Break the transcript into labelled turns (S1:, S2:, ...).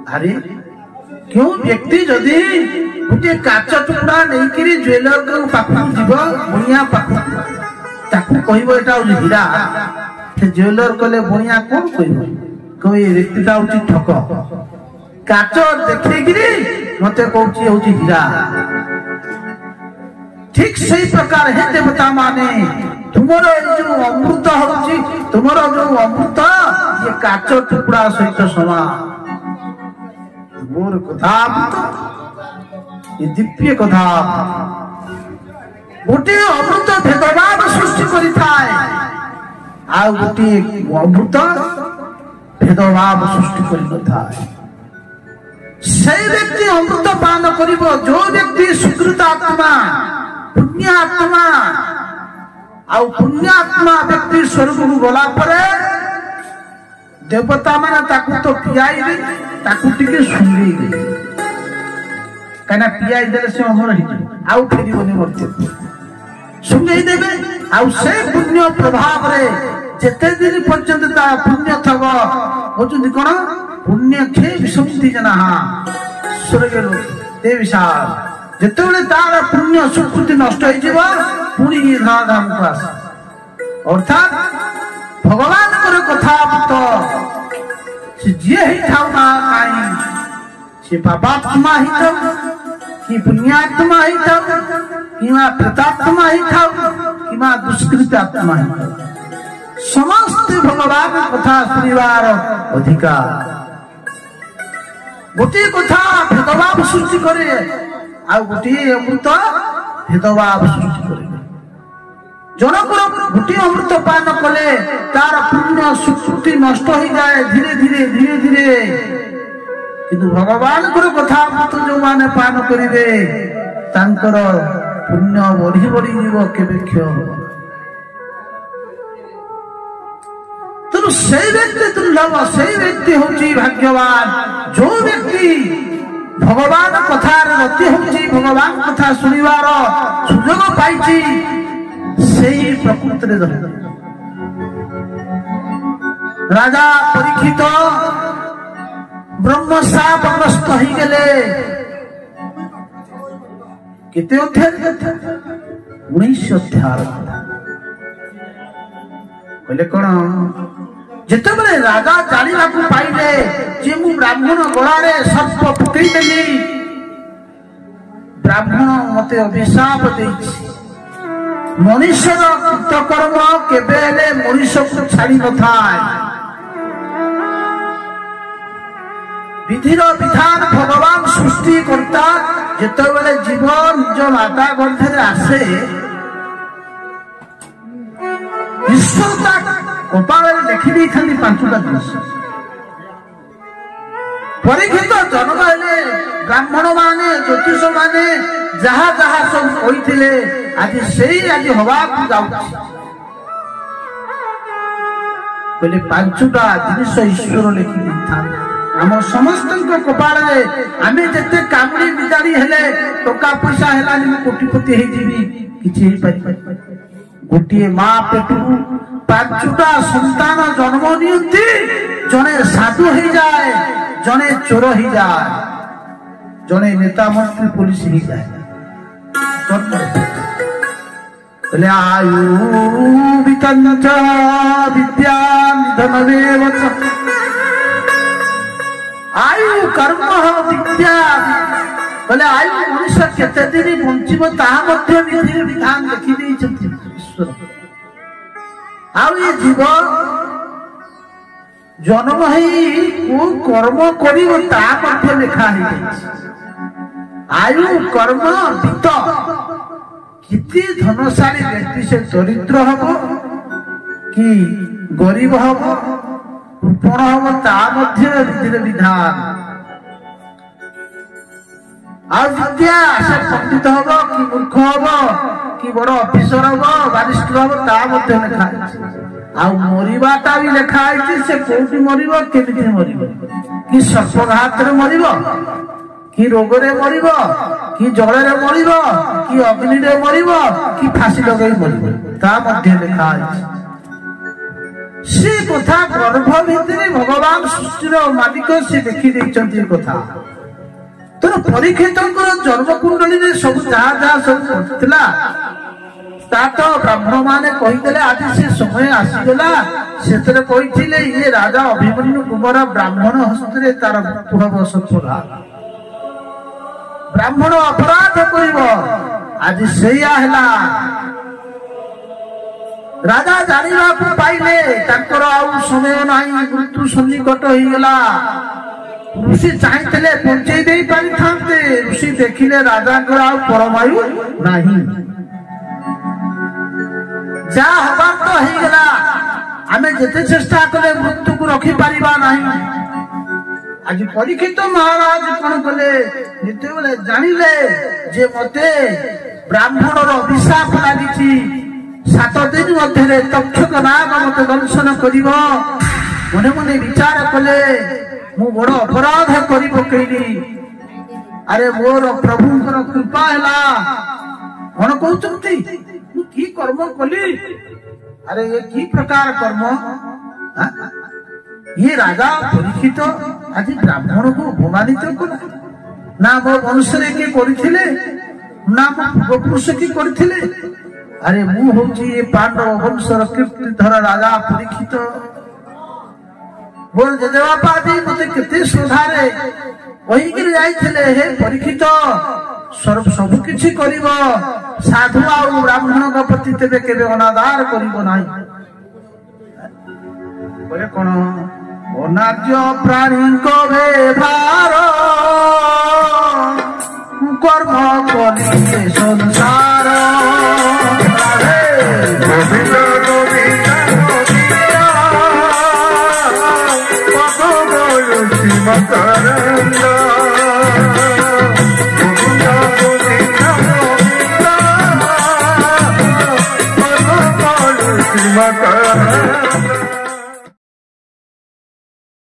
S1: अरे क्यों व्यक्ति जदि गोटे काच टुकड़ा नहीं ज्वेलर पाखु जीव बुणिया पाखु कहब यहाँ हीरा ज्वेलर कले बुणिया कौन कह व्यक्तिटा हूँ ठक काच देखिकी मत कौन हीरा ठीक से प्रकार है देवता माने तुमर जो अमृत हूँ तुमर जो अमृत ये काच टुकड़ा सहित समान मोर कथा ये दिव्य कथा गोटे अमृत भेदभाव सृष्टि करिथाए आ गोटे अमृत भेदभाव सृष्टि करिथाए से व्यक्ति अमृत पान करिबो जो व्यक्ति सुकृत आत्मा पुण्यात्मा आ पुण्यात्मा व्यक्ति स्वर्ग को गला परे देवता माने ताकू तो पियाई ताकू टिके सुंगी कना पियाई देले से अमर हित आउ फेरिबोनी मरते सुंगी देबे आउ से पुण्य प्रभाव रे जेते दिन पर्यंत ता पुण्य थब होचुदी कोन पुण्य खे विसुद्धि जना स्वर्ग ते विशाल जेते बेले तार पुण्य सुकृति नष्ट होई जीवा पुणी धाम पास अर्थात भगवान कर कथा तो से जे ही थाउ ना काई से पापात्मा ही थाउ कि पुण्यात्मा ही थाउ कि मा प्रेतात्मा ही थाउ कि मा दुष्कृत आत्मा ही थाउ समस्त भगवान कथा सुनिबार अधिकार गोटे कथा भेदभाव सृष्टि करे आ गोटे अमृत भेदभाव सृष्टि करे जनकर गोटे अमृत पान कले तार पुण्य सुकृति नष्ट हो जाए धीरे धीरे धीरे धीरे किंतु भगवान कथा अमृत जो माने पान करिवे तांकर पुण्य बढ़ी बढ़ी जीव केबे क्षय तो से व्यक्ति दुर्लभ से व्यक्ति होची भाग्यवान जो व्यक्ति भगवान कथार रति होची भगवान कथा सुनिवार सुयोग पाइची सेही प्रकृत राजा परीक्षित ब्रह्म शापग्रस्त हो गले केते अध्याय 19 अध्याय कहले कौन जिते बेले राजा जाना पाइले जे मु ब्राह्मण गलारे सर्प फुकई देली ब्राह्मण मते अभिशाप देछि मनुष्य कृतकर्म केबे मनुष्य को छाड़ी न थाए विधिर विधान भगवान सृष्टि करता जिते बेले जीवन निज माता गर्भे आसे ईश्वरता कपाल लिखि दी था 5टा जिनिस परीक्षित जन्म हेले ब्राह्मण माने ज्योतिष माने जहा जहा सब कही आज से आज हवा जाऊे 5टा जिनिस ईश्वर लिखि दी था आम समस्त कपाल आम जिते कामुड़ी बिदाड़ी हेले टका पैसा है कोटिपति हो गोटे माँ पेटू 5टा संतान जन्म नियंती जने साधु हो जाए जने चोर हो जाए जने नेता मंत्री पुलिस हो जाए आयु वितंच विद्या निधनमेव आयु कर्म विद्या बोले आयु मनुष्य केते दिन बंचिब ताहा मध्य विधि विधान लिखि देइछथि ईश्वर आउ ये जीव जन्म है को कर्म करिव ता मध्य लिखा है आयु कर्म वित्त किति धनशाली व्यक्ति से दरिद्र हबो कि गरीब हबो कृपण हबो ता मध्य विधि विधान आ विद्या से पंडित हबो कि मूर्ख हबो कि बड़ ऑफिसर हबो बारिस्टर हबो ता मध्य लिखा आ मरिबाटा भी लिखा है से कोठी मरिबो केमिति मरिबो कि सर्पघात रे मरिबो कि रोग रे मरिबो कि जल रे मरिबो कि अग्नि रे मरिबो कि फांसी लगई मरिबो ता मध्य लिखा है से कथा गर्भ भितर भगवान सृष्टिर मालिक से देखी देइचंती कथा तो परीक्षित जन्म कुंडली सब जहाँ जहाँ सब घटला तो ब्राह्मण माने कहीदेले आज से समय आसीगला से कही ये राजा अभिमन्यु कुमार ब्राह्मण हस्ते तार पूर्व सफला ब्राह्मण अपराध कर आज से राजा जाना पाइले समय ना मृत्यु सन्निकट हो गला ऋषि चाहते पहुंचे दे पारि थांते ऋषि देखिले राजा परमायु नहीं जा हबार तो हो गला आमे जेते चेष्टा कले मृत्यु को रखी पारिबा नहीं आज परीक्षित महाराज कौन कले जेते बेले जानिले जे मते ब्राह्मणर अभिशाप लागिछि 7 दिन मध्य तक्षक नाग मते दर्शन करिवो मने मने विचार कले मु बड़ अपराध करि पकेली अरे मोर प्रभुଙ୍କର कृपा हैला कौन कहउचंती मु की कर्म कली अरे ये की प्रकार कर्म ये राजा परीक्षित आज ब्राह्मण को अपमानित कला ना मो वंश के करथिले ना मो पूर्वपुरुष की करथिले अरे मु होची ये पांडव वंशर कीर्तिधर राजा परीक्षित बोल जजबापा जी मते केते श्रद्धारे वही गिर जाइथिले हे परीक्षित सब किछि करिवो साधु आ ब्राह्मण का प्रति तेबे केबे अनादार करिवो नाही बोले कोन अनार्य प्राणी को व्यवहार कर्म करिले संसार गोविंद गोविंद मकरंद गोविंद गोविंद मकरंद